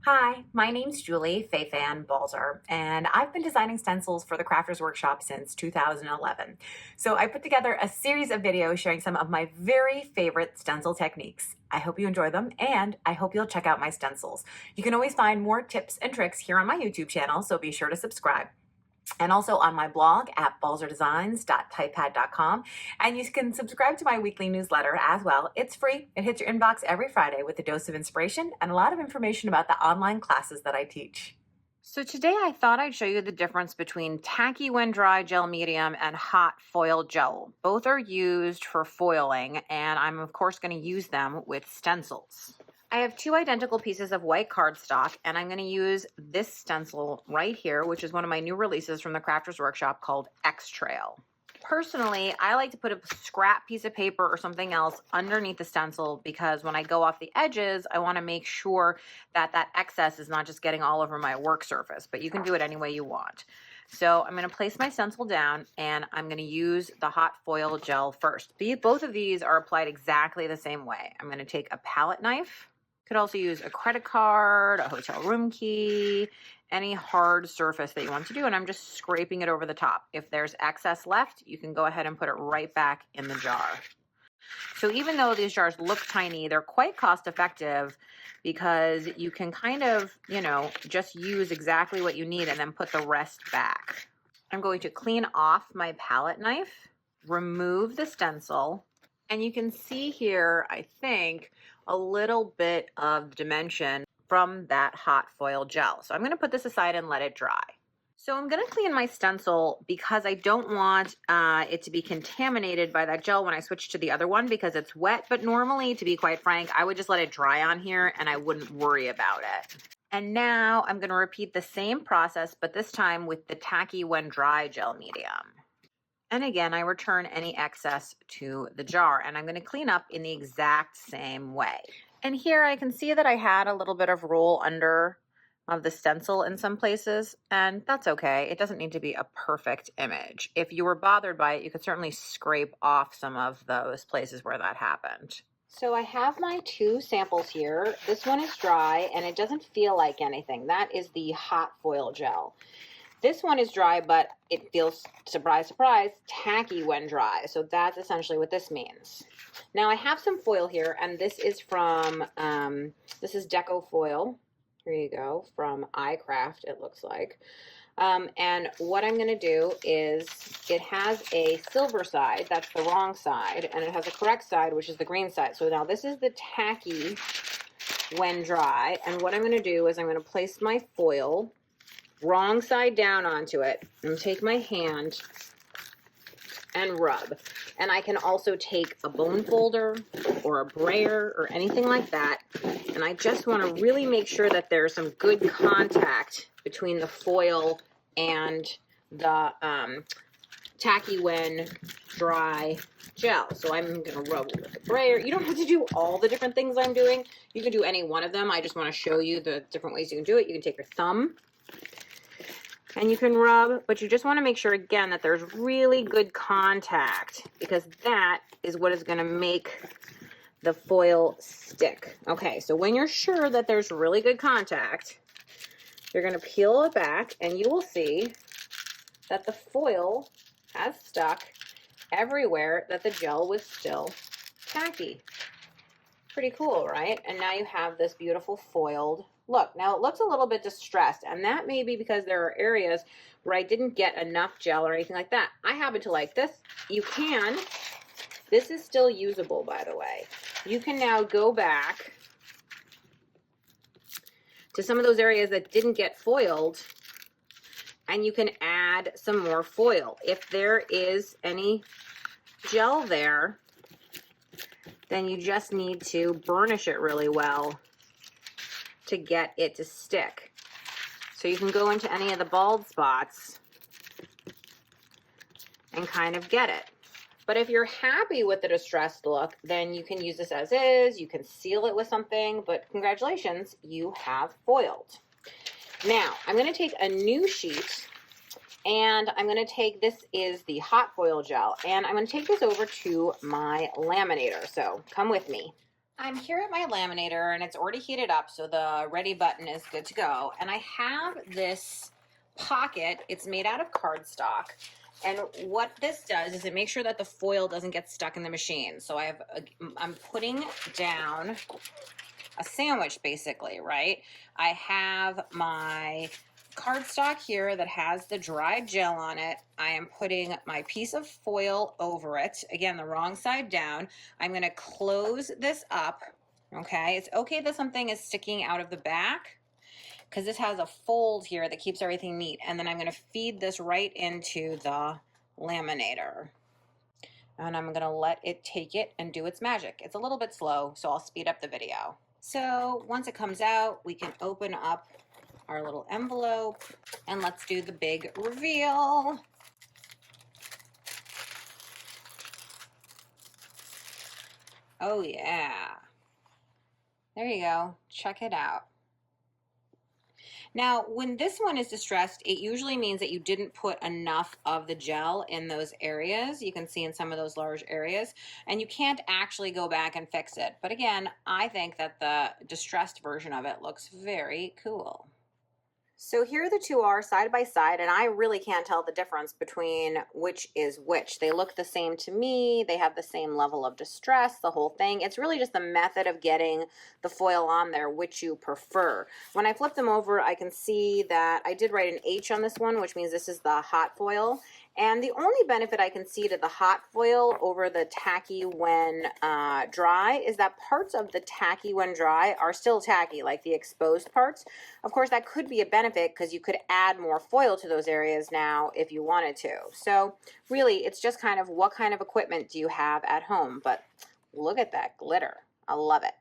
Hi, my name's Julie Fei-Fan Balzer, and I've been designing stencils for the Crafters Workshop since 2011. So I put together a series of videos sharing some of my very favorite stencil techniques. I hope you enjoy them, and I hope you'll check out my stencils. You can always find more tips and tricks here on my YouTube channel, so be sure to subscribe. And also on my blog at balzerdesigns.typepad.com. And you can subscribe to my weekly newsletter as well. It's free. It hits your inbox every Friday with a dose of inspiration and a lot of information about the online classes that I teach. So today I thought I'd show you the difference between Tacky when dry gel medium and hot foil gel. Both are used for foiling, and I'm of course going to use them with stencils. I have two identical pieces of white cardstock, and I'm going to use this stencil right here, which is one of my new releases from the Crafters Workshop called X-Trail. Personally, I like to put a scrap piece of paper or something else underneath the stencil because when I go off the edges, I want to make sure that that excess is not just getting all over my work surface, but you can do it any way you want. So I'm going to place my stencil down and I'm going to use the hot foil gel first. Both of these are applied exactly the same way. I'm going to take a palette knife. Could also use a credit card, a hotel room key, any hard surface that you want to do, and I'm just scraping it over the top. If there's excess left, you can go ahead and put it right back in the jar. So even though these jars look tiny, they're quite cost effective because you can kind of, just use exactly what you need and then put the rest back. I'm going to clean off my palette knife, remove the stencil, and you can see here, I think, a little bit of dimension from that hot foil gel. So I'm going to put this aside and let it dry. So I'm going to clean my stencil because I don't want it to be contaminated by that gel when I switch to the other one because it's wet. But normally, to be quite frank, I would just let it dry on here and I wouldn't worry about it. And now I'm going to repeat the same process, but this time with the Tacky when dry gel medium. And again, I return any excess to the jar, and I'm going to clean up in the exact same way. And here I can see that I had a little bit of roll under of the stencil in some places, and that's okay. It doesn't need to be a perfect image. If you were bothered by it, you could certainly scrape off some of those places where that happened. So I have my two samples here. This one is dry, and it doesn't feel like anything. That is the hot foil gel. This one is dry, but it feels, surprise, surprise, tacky when dry. So that's essentially what this means. Now I have some foil here, and this is from, this is Deco Foil. Here you go, from iCraft, it looks like. And what I'm going to do is it has a silver side, that's the wrong side, and it has a correct side, which is the green side. So now this is the tacky when dry, and what I'm going to do is I'm going to place my foil wrong side down onto it and take my hand and rub. And I can also take a bone folder or a brayer or anything like that. And I just want to really make sure that there's some good contact between the foil and the tacky when dry gel. So I'm going to rub with the brayer. You don't have to do all the different things I'm doing. You can do any one of them. I just want to show you the different ways you can do it. You can take your thumb and you can rub, but you just want to make sure, again, that there's really good contact because that is what is going to make the foil stick. Okay, so when you're sure that there's really good contact, you're going to peel it back and you will see that the foil has stuck everywhere that the gel was still tacky. Pretty cool, right? And now you have this beautiful foiled look. Now it looks a little bit distressed, and that may be because there are areas where I didn't get enough gel or anything like that. I happen to like this. You can, this is still usable, by the way. You can now go back to some of those areas that didn't get foiled, and you can add some more foil. If there is any gel there, then you just need to burnish it really well to get it to stick. So you can go into any of the bald spots and kind of get it. But if you're happy with the distressed look, then you can use this as is. You can seal it with something, but congratulations, you have foiled. Now, I'm going to take a new sheet and I'm going to take, this is the hot foil gel, and I'm going to take this over to my laminator. So come with me. I'm here at my laminator and it's already heated up, so the ready button is good to go. And I have this pocket. It's made out of cardstock. And what this does is it makes sure that the foil doesn't get stuck in the machine. So I'm putting down a sandwich basically, right? I have my cardstock here that has the dried gel on it. I am putting my piece of foil over it. Again, the wrong side down. I'm gonna close this up, okay? It's okay that something is sticking out of the back because this has a fold here that keeps everything neat. And then I'm gonna feed this right into the laminator. And I'm gonna let it take it and do its magic. It's a little bit slow, so I'll speed up the video. So once it comes out, we can open up our little envelope and let's do the big reveal. Oh yeah. There you go. Check it out. Now, when this one is distressed, it usually means that you didn't put enough of the gel in those areas. You can see in some of those large areas, and you can't actually go back and fix it. But again, I think that the distressed version of it looks very cool. So here the two are side by side, and I really can't tell the difference between which is which. They look the same to me. They have the same level of distress, the whole thing. It's really just the method of getting the foil on there, which you prefer. When I flip them over, I can see that I did write an H on this one, which means this is the hot foil. And the only benefit I can see to the hot foil over the tacky when dry is that parts of the tacky when dry are still tacky, like the exposed parts. Of course, that could be a benefit because you could add more foil to those areas now if you wanted to. So really, it's just kind of what kind of equipment do you have at home. But look at that glitter. I love it.